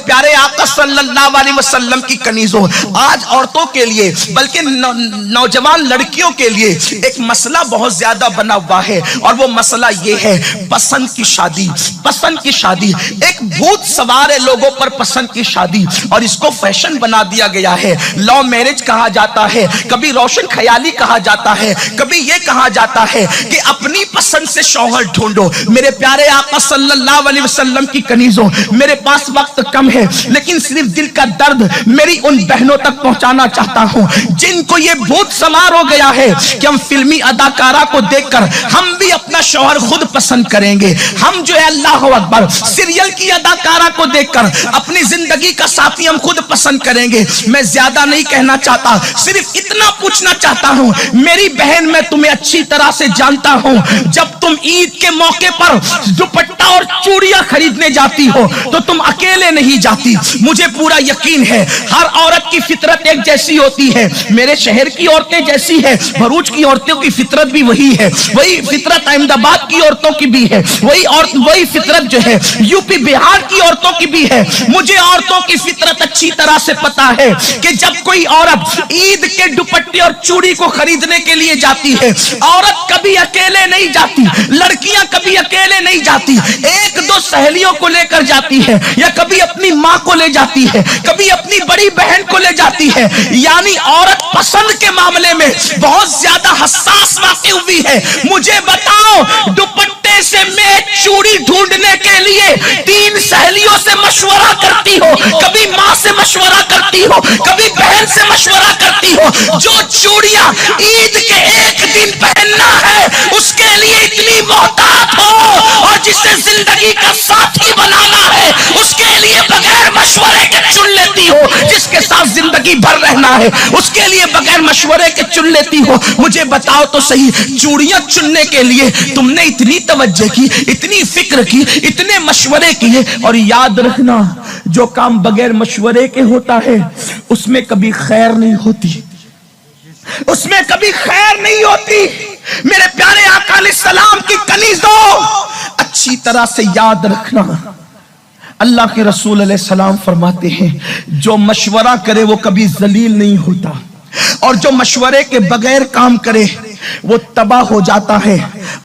प्यारे आका सल्लल्लाहु अलैहि वसल्लम की कनीज़ों, आज औरतों के लिए बल्कि नौजवान लड़कियों के लिए एक मसला बहुत ज्यादा बना हुआ है, और वो मसला ये है पसंद की शादी। पसंद की शादी एक भूत सवार है लोगों पर, पसंद की शादी, और इसको फैशन बना दिया गया है। लव मैरिज कहा जाता है, कभी रोशन ख्याली कहा जाता है, कभी ये कहा जाता है कि अपनी पसंद से शौहर ढूंढो। मेरे प्यारे आका सल्लल्लाहु अलैहि वसल्लम की कनीज़ों, मेरे पास वक्त कम है लेकिन सिर्फ दिल का दर्द मेरी उन बहनों तक पहुंचाना चाहता हूं जिनको ये भूत सवार हो गया है कि हम फिल्मी अदाकारा को देखकर हम भी अपना शौहर खुद पसंद करेंगे। हम जो है अल्लाह अकबर सीरियल की अदाकारा को देखकर अपनी जिंदगी का साथी हम खुद पसंद करेंगे। मैं ज्यादा नहीं कहना चाहता, सिर्फ इतना पूछना चाहता हूं मेरी बहन, मैं तुम्हें अच्छी तरह से जानता हूं, जब तुम ईद के मौके पर दुपट्टा और चूड़ियां खरीदने जाती हो तो तुम अकेले नहीं जाती। मुझे पूरा यकीन है हर औरत की फितरत एक जैसी होती है। मेरे शहर की औरतें जैसी है, भरूच की औरतों की फितरत भी वही है, वही फितरत अहमदाबाद की औरतों की भी है, वही फितरत जो है यूपी बिहार की औरतों की भी है। मुझे औरतों की फितरत अच्छी तरह से पता है कि जब कोई औरत ईद के दुपट्टे और चूड़ी को खरीदने के लिए जाती है, औरत कभी अकेले नहीं जाती, लड़कियां कभी अकेले नहीं जाती, एक दो सहेलियों को लेकर जाती है, या कभी अपनी माँ को ले जाती है, कभी अपनी बड़ी बहन को ले जाती है। यानी औरत पसंद के मामले में बहुत ज्यादा हसास वाक़ई हुई है। मुझे बताओ, दुपट्टे से मैं चूड़ी ढूंढने के लिए 3 सहेलियों से मशवरा करती हो, कभी माँ से मशवरा करती हो, कभी बहन से मशवरा करती हो। जो चूड़ियां ईद के एक दिन पहनना है उसके लिए इतनी मोहतात हो, और जिसे जिंदगी का साथी बनाना है उसके लिए बगैर मशवरे के चुन लेती हो, जिसके साथ जिंदगी भर रहना है उसके लिए बगैर मशवरे के चुन लेती हो। मुझे बताओ तो सही, चूड़ियां चुनने के लिए तुमने इतनी तवज्जो की, इतनी फिक्र की, इतने मशवरे किए, और याद रखना जो काम बगैर मशवरे के होता है उसमें कभी खैर नहीं होती, उसमें कभी खैर नहीं होती। मेरे प्यारे आका अलैहिस्सलाम की कनीज़ों, अच्छी तरह से याद रखना, अल्लाह के रसूल अलैहिस्सलाम फरमाते हैं जो मशवरा करे वो कभी जलील नहीं होता, और जो मशवरे के बगैर काम करे वो तबाह हो जाता है।